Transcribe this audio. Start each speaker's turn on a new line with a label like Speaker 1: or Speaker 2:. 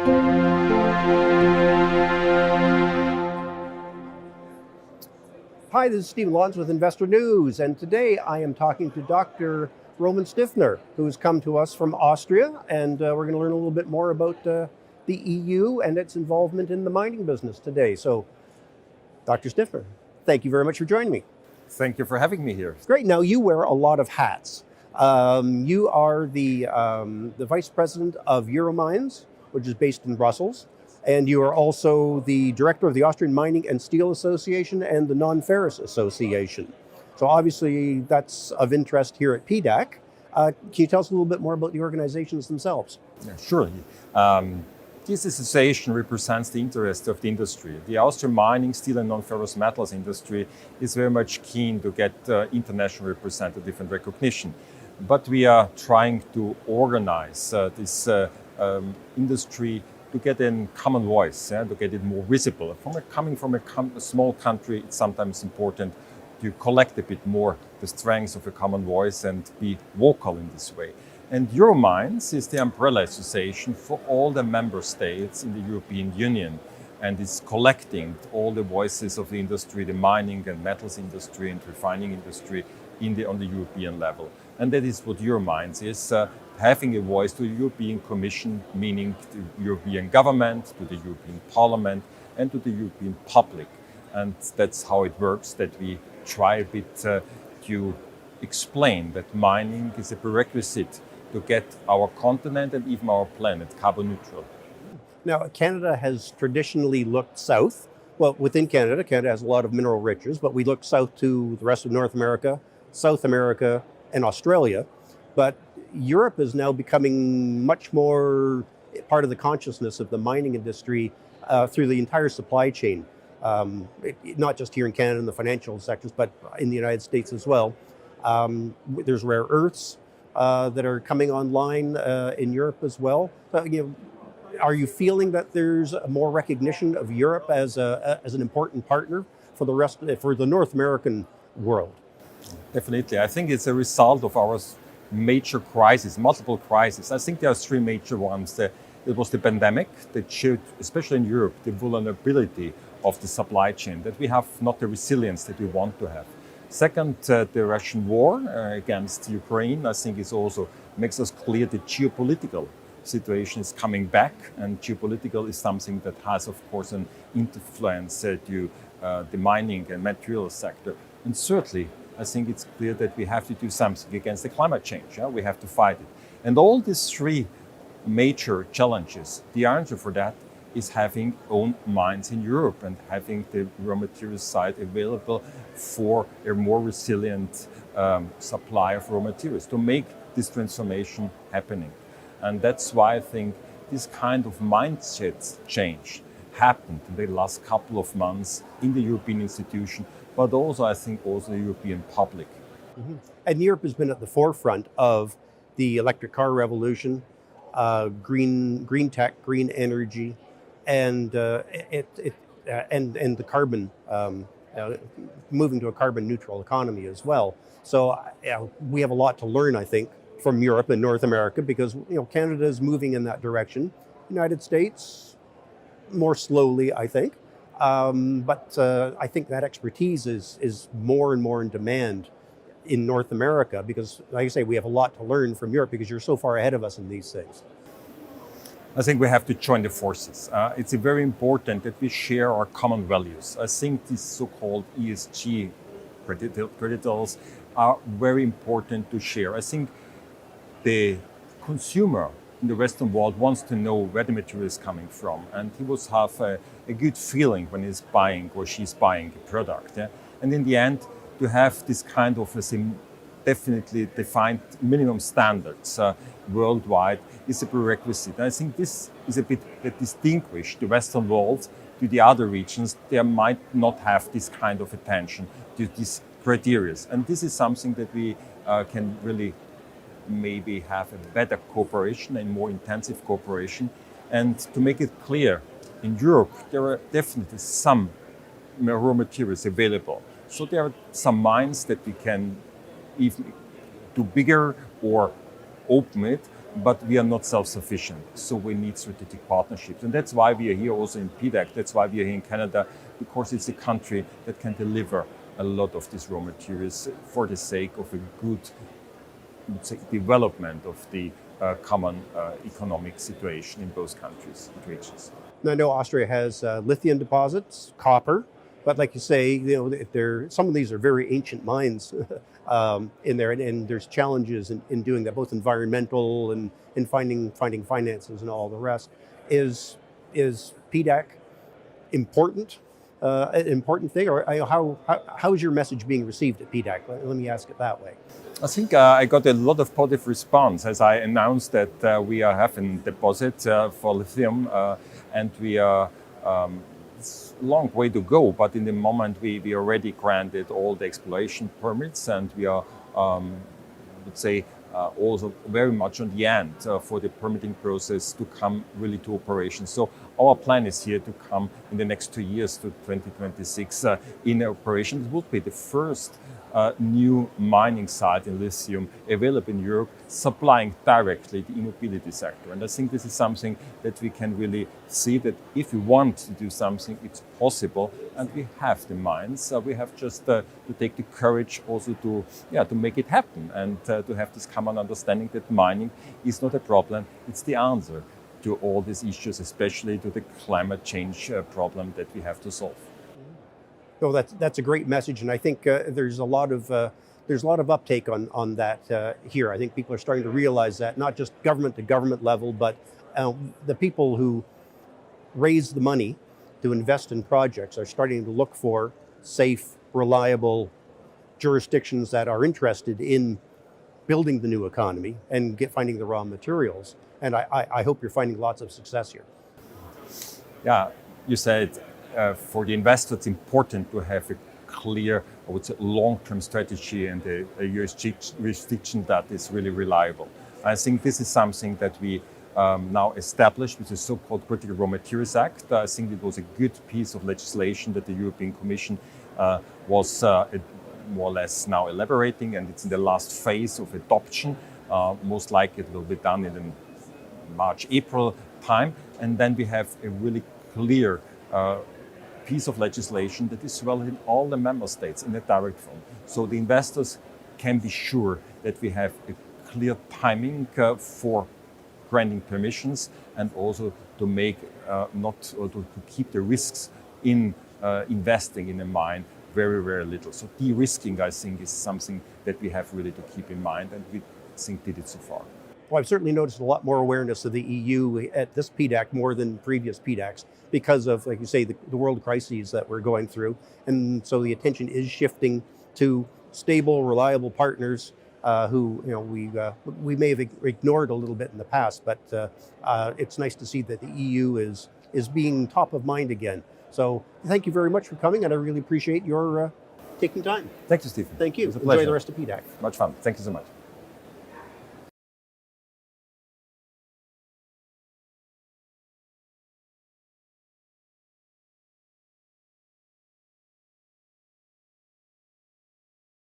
Speaker 1: Hi, this is Stephen Lautens with InvestorNews, and today I am talking to Dr. Roman Stiftner, who's come to us from Austria, and we're going to learn a little bit more about the EU and its involvement in the mining business today. So, Dr. Stiftner, thank you very much for joining me.
Speaker 2: Thank you for having me here.
Speaker 1: Great. Now, you wear a lot of hats. You are the Vice President of Euromines, which is based in Brussels. And you are also the director of the Austrian Mining and Steel Association and the Non-Ferrous Association. So obviously that's of interest here at PDAC. Can you tell us a little bit more about the organizations themselves?
Speaker 2: Yeah, surely. This association represents the interest of the industry. The Austrian mining, steel and non-ferrous metals industry is very much keen to get international representative and recognition. But we are trying to organize this industry to get a common voice, to get it more visible. Coming from a small country, it's sometimes important to collect a bit more the strengths of a common voice and be vocal in this way. And Euromines is the umbrella association for all the member states in the European Union, and is collecting all the voices of the industry, the mining and metals industry and refining industry on the European level. And that is what Euromines is. Having a voice to the European Commission, meaning to the European government, to the European Parliament, and to the European public. And that's how it works, that we try a bit to explain that mining is a prerequisite to get our continent and even our planet carbon neutral.
Speaker 1: Now, Canada has traditionally looked south. Well, within Canada, Canada has a lot of mineral riches, but we look south to the rest of North America, South America, and Australia. But Europe is now becoming much more part of the consciousness of the mining industry through the entire supply chain, not just here in Canada in the financial sectors, but in the United States as well. There's rare earths that are coming online in Europe as well. So, are you feeling that there's more recognition of Europe as an important partner for the North American world?
Speaker 2: Definitely. I think it's a result of our major crises, multiple crises. I think there are three major ones. It was the pandemic that showed, especially in Europe, the vulnerability of the supply chain, that we have not the resilience that we want to have. Second, the Russian war against Ukraine, I think it also makes us clear the geopolitical situation is coming back, and geopolitical is something that has, of course, an influence to the mining and materials sector. And thirdly, I think it's clear that we have to do something against the climate change. We have to fight it. And all these three major challenges, the answer for that is having own mines in Europe and having the raw materials side available for a more resilient supply of raw materials to make this transformation happening. And that's why I think this kind of mindset change happened in the last couple of months in the European institution, but also, I think, also the European public.
Speaker 1: Mm-hmm. And Europe has been at the forefront of the electric car revolution, green tech, green energy, and the carbon, moving to a carbon neutral economy as well. So we have a lot to learn, I think, from Europe and North America, because Canada is moving in that direction. United States, more slowly, I think. But I think that expertise is more and more in demand in North America, because, like I say, we have a lot to learn from Europe because you're so far ahead of us in these things.
Speaker 2: I think we have to join the forces. It's very important that we share our common values. I think these so-called ESG credentials are very important to share. I think the consumer in the Western world wants to know where the material is coming from, and he will have a good feeling when he's buying or she's buying a product. Yeah? And in the end, to have this kind of definitely defined minimum standards worldwide is a prerequisite. And I think this is a bit that distinguishes the Western world to the other regions. They might not have this kind of attention to these criteria. And this is something that we can really maybe have a better cooperation and more intensive cooperation. And to make it clear, in Europe, there are definitely some raw materials available. So there are some mines that we can even do bigger or open it. but we are not self-sufficient, so we need strategic partnerships. And that's why we are here also in PDAC, that's why we are here in Canada, because it's a country that can deliver a lot of these raw materials for the sake of a good, let's say, development of the common economic situation in both countries and regions.
Speaker 1: Now, I know Austria has lithium deposits, copper, but like you say, some of these are very ancient mines in there, and there's challenges in doing that, both environmental and in finding finances and all the rest. Is PDAC important? An important thing, or how is your message being received at PDAC? Let me ask it that way.
Speaker 2: I think I got a lot of positive response as I announced that we are having deposit for lithium, and we are. It's a long way to go, but in the moment we already granted all the exploration permits, and we are, let's say, also very much on the end for the permitting process to come really to operation. So our plan is here to come in the next 2 years to 2026 in operation. It will be the first new mining site in lithium available in Europe, supplying directly the e-mobility sector. And I think this is something that we can really see that if we want to do something, it's possible, and we have the mines. We have just to take the courage also to make it happen, and to have this common understanding that mining is not a problem, it's the answer to all these issues, especially to the climate change problem that we have to solve.
Speaker 1: So that's a great message, and I think there's a lot of uptake on that here. I think people are starting to realize that, not just government to government level, but the people who raise the money to invest in projects are starting to look for safe, reliable jurisdictions that are interested in building the new economy and finding the raw materials. And I hope you're finding lots of success here.
Speaker 2: Yeah, you said for the investor, it's important to have a clear, I would say, long-term strategy and a jurisdiction that is really reliable. I think this is something that we now established with the so-called Critical Raw Materials Act. I think it was a good piece of legislation that the European Commission was more or less now elaborating, and it's in the last phase of adoption. Most likely it will be done in the March, April time, and then we have a really clear piece of legislation that is valid in all the member states in a direct form. So the investors can be sure that we have a clear timing for granting permissions, and also to make to keep the risks in investing in a mine very, very little. So de-risking, I think, is something that we have really to keep in mind, and we think did it so far.
Speaker 1: Well, I've certainly noticed a lot more awareness of the EU at this PDAC more than previous PDACs because of, like you say, the world crises that we're going through. And so the attention is shifting to stable, reliable partners who we may have ignored a little bit in the past, but it's nice to see that the EU is being top of mind again. So thank you very much for coming, and I really appreciate your taking time.
Speaker 2: Thank you, Stephen.
Speaker 1: Thank you.
Speaker 2: It was a pleasure.
Speaker 1: Enjoy the rest of PDAC.
Speaker 2: Much fun. Thank you so much.